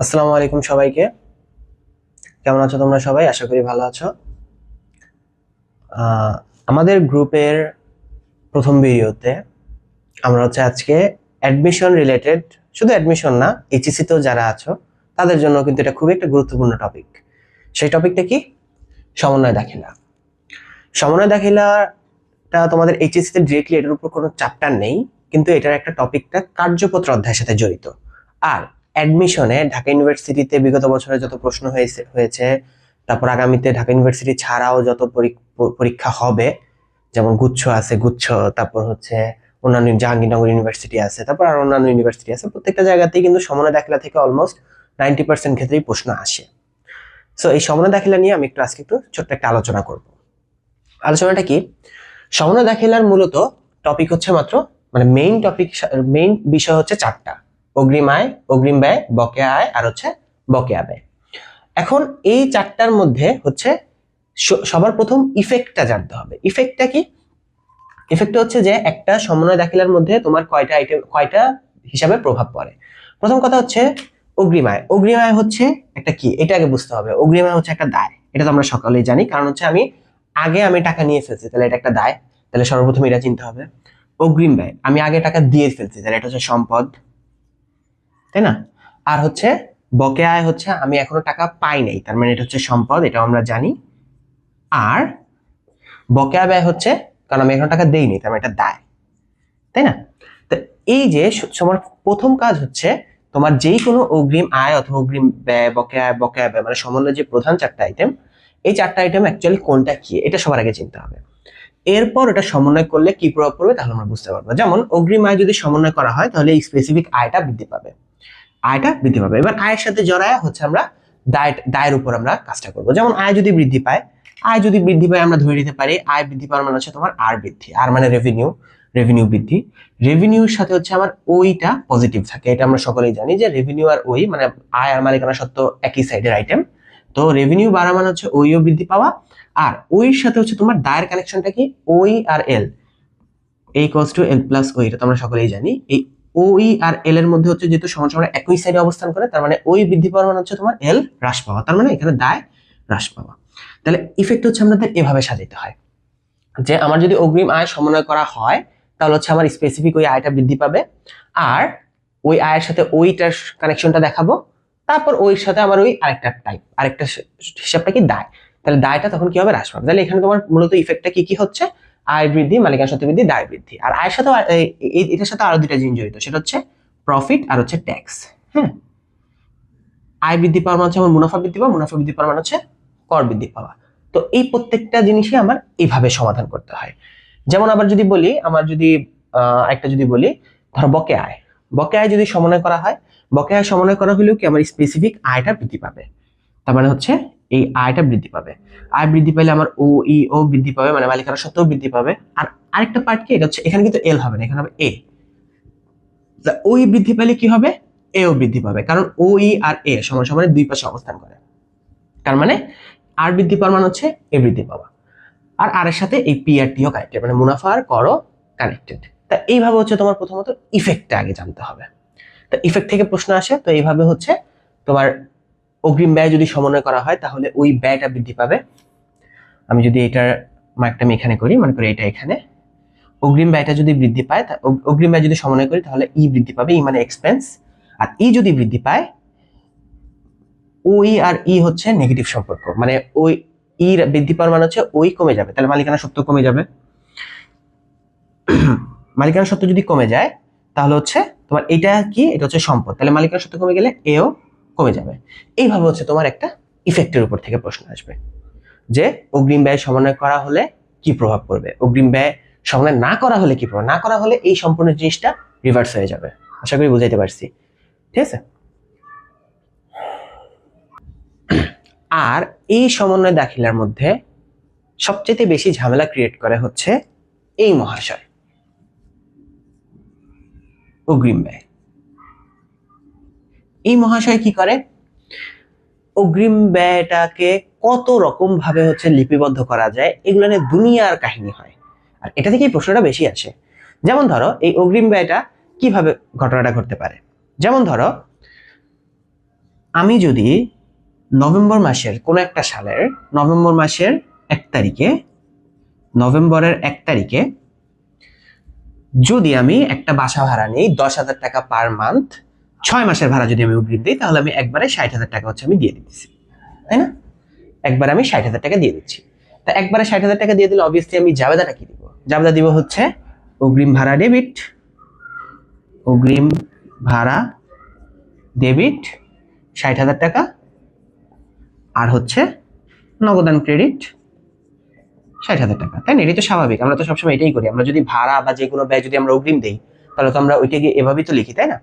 আসসালামু আলাইকুম সবাইকে। কেমন আছো তোমরা সবাই? আশা করি ভালো আছো। আমাদের গ্রুপের প্রথম ভিডিওতে আমরা আজকে অ্যাডমিশন রিলেটেড, শুধু অ্যাডমিশন না, এইচএসসি তেও যারা আছো তাদের জন্য কিন্তু এটা খুবই একটা গুরুত্বপূর্ণ টপিক। সেই টপিকটা কি? সমন্বয় দাখিলা। সমন্বয় দাখিলাটা তোমাদের এইচএসসি তে ডিরেক্টলি এটার উপর কোনো চ্যাপ্টার নেই, কিন্তু এটার একটা টপিকটা কার্যপত্র অধ্যায়ের সাথে জড়িত। আর অ্যাডমিশনে ঢাকা ইউনিভার্সিটিতে বিগত বছরে যত প্রশ্ন হয়েছে, তারপর আগামীতে ঢাকা ইউনিভার্সিটি ছাড়াও যত পরীক্ষা হবে, যেমন গুচ্ছ আছে, তারপর অন্যান্য জাহাঙ্গীরনগর ইউনিভার্সিটি আছে, তারপর আর অন্যান্য ইউনিভার্সিটি আছে, প্রত্যেকটা জায়গাতেই কিন্তু সমন্বয় দাখিলা থেকে অলমোস্ট 90% ক্ষেত্রেই প্রশ্ন আসে। সো এই সমন্বয় দাখিলা নিয়ে আমি আজকে ছোট্ট একটা আলোচনা করব। আলোচনাটা কি? সমন্বয় দাখিলার মূলত টপিক মাত্র, মানে মেইন বিষয় চারটা: অগ্রিম আয়, অগ্রিম ব্যয়, বকেয়া আয়, আর বকেয়া ব্যয়। এখন এই চারটার মধ্যে সবার প্রথম ইফেক্টটা জানতে হবে। ইফেক্টটা কি? ইফেক্ট যে একটা সমন্বয় দাখিলার মধ্যে তোমার কয়টা হিসাবে প্রভাব পড়ে। প্রথম কথা অগ্রিম আয়। অগ্রিম আয় একটা কি, এটা আগে বুঝতে হবে। অগ্রিম আয় একটা দায়, এটা তো আমরা সকলেই জানি, কারণ আমি টাকা নিয়ে ফেলছি, তাহলে এটা একটা দায়, তাহলে সর্বপ্রথম এটা চিনতে হবে। অগ্রিম ব্যয়, আমি আগে টাকা দিয়ে ফেলছি, তাহলে এটা সম্পদ, তাই না? আর বকেয়া আয় আমি এখনো টাকা পাই নাই, তার মানে এটা সম্পদ, এটা আমরা জানি। আর বকেয়া ব্যয় কারণ আমি এখনো টাকা দেইনি, তার মানে এটা দায়, তাই না? তো এই যে তোমার প্রথম কাজ তোমার যেই কোনো অগ্রিম আয় অথবা অগ্রিম ব্যয়, বকেয়া ব্যয়, মানে সমন্বয়ের যে প্রধান চারটা আইটেম, এই চারটা আইটেম অ্যাকচুয়ালি কোনটা কি, এটা সবার আগে চিনতে হবে। এরপর এটা সমন্বয় করলে কি প্রভাব পড়বে তাহলে আমরা বুঝতে পারবো। যেমন অগ্রিম আয় যদি সমন্বয় করা হয় তাহলে এই স্পেসিফিক আয়টা বৃদ্ধি পাবে, এবার আয়ের সাথে জড়ায় আমরা দায়ের উপর আমরা কাজটা করব। যেমন আয় যদি বৃদ্ধি পায়, আমরা ধরে নিতে পারি আয় বৃদ্ধি পাওয়ার মানে তোমার আর বৃদ্ধি, আর মানে রেভিনিউ বৃদ্ধি। রেভিনিউর সাথে আমার ওইটা পজিটিভ থাকে, এটা আমরা সকলেই জানি যে রেভিনিউ আর ওই মানে আয় আর মালিকানা সত্ত্ব একই সাইডের আইটেম। তো রেভিনিউ বাড়া মানে ওইও বৃদ্ধি পাওয়া, আর ওইর সাথে তোমার দায়ের কানেকশনটা কি, ওই আর এল, ইকুয়ালস টু এল প্লাস ওই, এটা তো আমরা সকলেই জানি। এই ওই আর এল এর মধ্যে যেহেতু সমান সমান একই সাইডে অবস্থান করে, তার মানে ওই বৃদ্ধি পাওয়ার মানে তোমার এল হ্রাস পাওয়া, তার মানে এখানে দায় হ্রাস পাওয়া। তাহলে ইফেক্ট আমাদের এভাবে সাজাইতে হয় যে আমার যদি অগ্রিম আয় সমন্বয় করা হয় তাহলে আমার স্পেসিফিক ওই আয়টা বৃদ্ধি পাবে, আর ওই আয়ের সাথে ওইটার কানেকশনটা দেখাবো, তারপর ওইর সাথে আমার ওই আরেকটা হিসাবটা কি, দায়, তাহলে দায়টা তখন কি হবে, হ্রাস পাবে। তাহলে এখানে তোমার মূলত ইফেক্টটা কি হচ্ছে, আয় বৃদ্ধি, মালিকানা সত্ত্ব বৃদ্ধি, দায় বৃদ্ধি। আর আয়ের সাথে এটার সাথে আরো দুইটা জিনিস জড়িত, সেটা প্রফিট আর ট্যাক্স। হ্যাঁ, আয় বৃদ্ধি পাওয়ার মানে আমার মুনাফা বৃদ্ধি পাওয়া, মুনাফা বৃদ্ধি পাওয়ার মানে কর বৃদ্ধি পাওয়া। তো এই প্রত্যেকটা জিনিসই আমার এইভাবে সমাধান করতে হয়। যেমন আবার যদি বলি, একটা যদি বলি, ধরো বকেয়া আয় যদি সমন্বয় করা হয়, বকেয়া আয় সমন্বয় করা হলেও কি আমার স্পেসিফিক আয়টা বৃদ্ধি পাবে, তার মানে এই আয়টা বৃদ্ধি পাবে। আয় বৃদ্ধি পেলে আমার ও বৃদ্ধি পাবে, মানে মালিকানা সত্ত্বেও বৃদ্ধি পাবে। আর আরেকটা পার্ট কি, এটা এখানে কিন্তু এল হবে না, এখানে হবে এ। ওই বৃদ্ধি পেলে কি হবে, এও বৃদ্ধি পাবে, কারণ ওই আর এ সমান সমান দুই পাশে অবস্থান করে, তার মানে আর বৃদ্ধি পাওয়ার মানে এ বৃদ্ধি পাওয়া। আর আর এর সাথে এই পি আর টিও কানেক্টেড, মানে মুনাফা আর করও কানেক্টেড। তা এইভাবে তোমার প্রথমত ইফেক্টটা আগে জানতে হবে। তা ইফেক্ট থেকে প্রশ্ন আসে, তো এইভাবে তোমার অগ্রিম ব্যয় যদি সমন্বয় করা হয় তাহলে ওই ব্যয়টা বৃদ্ধি পাবে। আমি যদি এটার মার্কটা আমি এখানে করি, মনে করি এটা এখানে, অগ্রিম ব্যয়টা যদি বৃদ্ধি পায়, অগ্রিম ব্যয় যদি সমন্বয় করি তাহলে ই বৃদ্ধি পাবে, ই মানে এক্সপেন্স। আর ই যদি বৃদ্ধি পায়, ওই আর ই নেগেটিভ সম্পর্ক, মানে ওই ই বৃদ্ধি পাওয়ার মানে ওই কমে যাবে, তাহলে মালিকানা সত্ত্ব কমে যাবে। মালিকানা সত্ত্ব যদি কমে যায় তাহলে তোমার এটা কি, এটা সম্পদ, তাহলে মালিকানা সত্ত্ব কমে গেলে এও কমে যাবে। এইভাবে তোমার একটা ইফেক্টের উপর থেকে প্রশ্ন আসবে যে অগ্রিম ব্যয় সমন্বয় করা হলে কি প্রভাব পড়বে, অগ্রিম ব্যয় সমন্বয় না করা হলে কি প্রভাব, না করা হলে এই সম্পূর্ণ জিনিসটা রিভার্স হয়ে যাবে। আশা করি বুঝাইতে পারছি, ঠিক আছে? আর এই সমন্বয় দাখিলার মধ্যে সবচেয়ে বেশি ঝামেলা ক্রিয়েট করে এই মহাশয়, অগ্রিম ব্যয়। এই মহাশয় কি করে, অগ্রিম ব্যয়টাকে কত রকম ভাবে লিপিবদ্ধ করা যায়, এগুলো নিয়ে দুনিয়ার কাহিনী হয়, আর এটা থেকেই প্রশ্নটা বেশি আসে। যেমন ধরো এই অগ্রিম ব্যয়টা কিভাবে ঘটনাটা ঘটতে পারে, যেমন ধরো আমি যদি নভেম্বর মাসের কোনো একটা সালের নভেম্বর মাসের 1 তারিখে নভেম্বরের 1 তারিখে যদি আমি একটা বাসা ভাড়া নিই 10,000 টাকা পার মান্থ, 6 মাসের ভাড়া যদি আমি অগ্রিম দিই, তাহলে আমি একবারে 60,000 টাকা হচ্ছে আমি দিয়ে দিচ্ছি, তাই না? একবারে আমি 60,000 টাকা দিয়ে দিচ্ছি। তা একবারে 60,000 টাকা দিয়ে দিলে অবভিয়াসলি আমি জাবেদাটা কি দিব? জাবেদা দিব হচ্ছে অগ্রিম ভাড়া ডেবিট, অগ্রিম ভাড়া ডেবিট 60,000 টাকা, আর হচ্ছে নগদান ক্রেডিট 60,000 টাকা, তাই না? এটাই তো স্বাভাবিক, আমরা তো সবসময় এটাই করি। আমরা যদি ভাড়া বা যে কোনো ব্যয় যদি আমরা অগ্রিম দেই, তাহলে তো আমরা ওইটাকে এভাবেই তো লিখি, তাই না?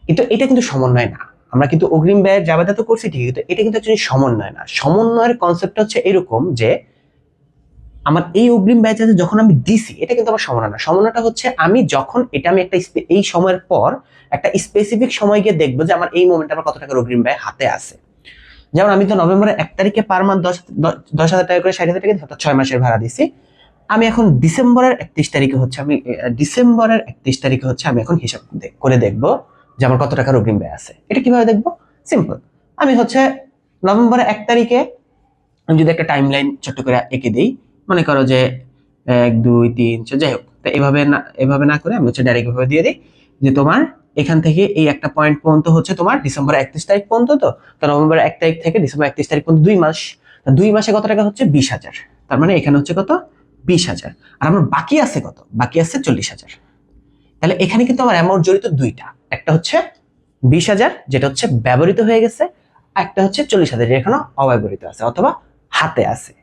কিন্তু এটা কিন্তু সমন্বয় না। আমরা কিন্তু অগ্রিম ব্যয়ের জাবেদা তো করছি ঠিকই, কিন্তু এটা কিন্তু অ্যাকচুয়ালি সমন্বয় না। সমন্বয়ের কনসেপ্টটা হচ্ছে এরকম যে আমার এই অগ্রিম ব্যয়টা যখন আমি দিছি, এটা কিন্তু আমার সমন্বয় না। সমন্বয়টা হচ্ছে আমি যখন এটা আমি একটা এই সময়ের পর একটা স্পেসিফিক সময় গিয়ে দেখবো যে আমার এই মোমেন্টে আমার কত টাকার অগ্রিম ব্যয় হাতে আছে। যেমন আমি তো নভেম্বরের 1 তারিখে পার মান্থ 10,000 টাকা করে 60,000 টাকা অর্থাৎ 6 মাসের ভাড়া দিছি। আমি এখন ডিসেম্বরের 31 তারিখে হচ্ছে আমি এখন হিসাব করে দেখবো যে আমার কত টাকার অগ্রিম ব্যয় আছে। এটা কিভাবে দেখবো? সিম্পল। আমি হচ্ছে নভেম্বরের 1 তারিখে আমি যদি একটা টাইম লাইন ছোট্ট করে এঁকে দিই, মনে করো যে 1 2 3 4, যাই হোক, তো এভাবে না করে আমি হচ্ছে ডাইরেক্ট ভাবে দিয়ে দিই যে তোমার এখান থেকে এই একটা পয়েন্ট পর্যন্ত হচ্ছে তোমার ডিসেম্বর 31 তারিখ পর্যন্ত, তো নভেম্বর 1 তারিখ থেকে ডিসেম্বর 31 তারিখ পর্যন্ত 2 মাস। 2 মাসে কত টাকা হচ্ছে? 20,000। তার মানে এখানে হচ্ছে কত? 20,000। আর আমার বাকি আছে কত? বাকি আছে 40,000। তাহলে এখানে কিন্তু আমার অ্যামাউন্ট জড়িত দুইটা, একটা হচ্ছে 20,000 যেটা হচ্ছে ব্যবহৃত হয়ে গেছে, আর একটা হচ্ছে 40,000 যেটা এখনো অব্যবহৃত আছে অথবা হাতে আছে।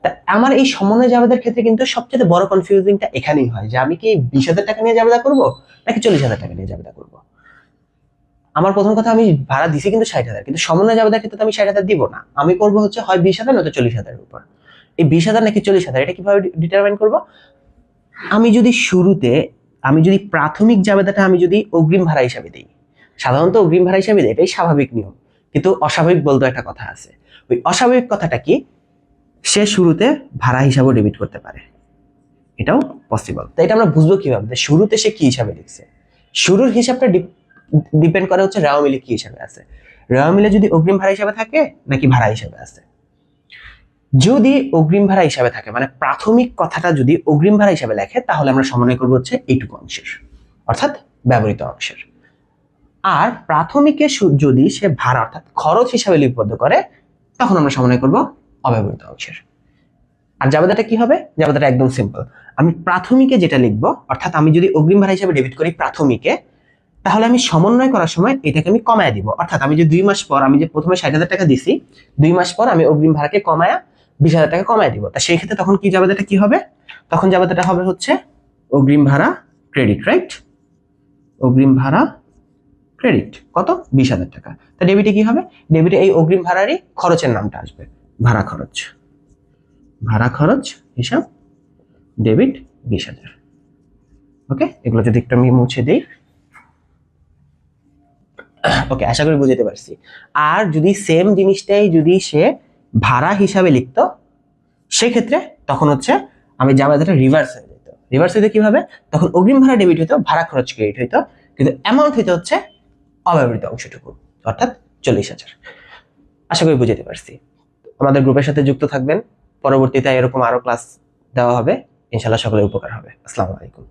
তা আমার এই সমন্বয় জাবেদার ক্ষেত্রে কিন্তু সবচেয়ে বড় কনফিউজিংটা এখানেই হয় যে আমি কি 20,000 টাকা নিয়ে জাবেদা করব নাকি 40,000 টাকা নিয়ে জাবেদা করব। আমার প্রথম কথা, আমি ভাড়া দিছি কিন্তু 60,000, কিন্তু সমন্বয় জাবেদার ক্ষেত্রে আমি 60,000 দিব না। আমি করব হচ্ছে হয় 20,000 নয়তো 40,000 এর উপর। এই 20,000 নাকি 40,000 এটা কিভাবে ডিটারমাইন করব? আমি যদি প্রাথমিক জাবেদাটা আমি যদি অগ্রিম ভাড়া হিসাবে দিই, সাধারণত অগ্রিম ভাড়া হিসাবে দিই, এটাই স্বাভাবিক নিয়ম। কিন্তু অস্বাভাবিক বলতে একটা কথা আছে। ওই অস্বাভাবিক কথাটা কি? সে শুরুতে ভাড়া হিসাবেও ডেবিট করতে পারে, এটাও পসিবল। তাই এটা আমরা বুঝবো কিভাবে যে শুরুতে সে কি হিসাবে লিখছে? শুরুর হিসাবটা ডিপেন্ড করে হচ্ছে রেওয়া মিলে কি হিসাবে আছে। রেওয়া মিলে যদি অগ্রিম ভাড়া হিসাবে থাকে নাকি ভাড়া হিসাবে আছে। যদি অগ্রিম ভাড়া হিসাবে থাকে, মানে প্রাথমিক কথাটা যদি অগ্রিম ভাড়া হিসাবে লেখে, তাহলে আমরা সমন্বয় করবো হচ্ছে এইটুকু অংশের, অর্থাৎ ব্যবহৃত অংশের। আর প্রাথমিকে যদি সে ভাড়া অর্থাৎ খরচ হিসাবে লিপিবদ্ধ করে, তখন আমরা সমন্বয় করব অব্যবহৃত অংশের। আর জাবেদাটা কি হবে? জাবেদাটা একদম সিম্পল। আমি প্রাথমিকে যেটা লিখবো, অর্থাৎ আমি যদি অগ্রিম ভাড়া হিসাবে ডেবিট করি প্রাথমিকে, তাহলে আমি সমন্বয় করার সময় এটাকে আমি কমায় দিব। অর্থাৎ আমি যে 2 মাস পর, আমি যে প্রথমে 60,000 টাকা দিছি, 2 মাস পর আমি অগ্রিম ভাড়াকে কমায়া 20,000 টাকা কমায় দিব। তা সেই ক্ষেত্রে তখন কি জাবেদাটা কি হবে? তখন জাবেদাটা হবে হচ্ছে অগ্রিম ভাড়া ক্রেডিট, রাইট? অগ্রিম ভাড়া ক্রেডিট কত? 20,000 টাকা। তা ডেবিটে কি হবে? ডেবিটে এই অগ্রিম ভাড়ারই খরচের নামটা আসবে, ভাড়া খরচ। ভাড়া খরচ হিসাব ডেবিট 20,000। ওকে, এগুলো যদি একটু আমি মুছে দিই। ওকে, আশা করি বুঝতে পারছি। আর যদি সেম জিনিসটাই যদি সে ভাড়া হিসাবে লিখতো, সেক্ষেত্রে তখন হচ্ছে আমি জাবেদাটা রিভার্স হয়ে যেত। রিভার্স হইতে কিভাবে? তখন অগ্রিম ভাড়া ডেবিট হইতো, ভাড়া খরচ ক্রেডিট হইতো, কিন্তু অ্যামাউন্ট হইতে হচ্ছে অব্যবহৃত অংশটুকু, অর্থাৎ 40,000। আশা করি বুঝতে পারছি। আমাদের গ্রুপের সাথে যুক্ত থাকবেন, পরবর্তীতে এরকম আরো ক্লাস দেওয়া হবে, ইনশাআল্লাহ সকলের উপকার হবে। আসসালামু আলাইকুম।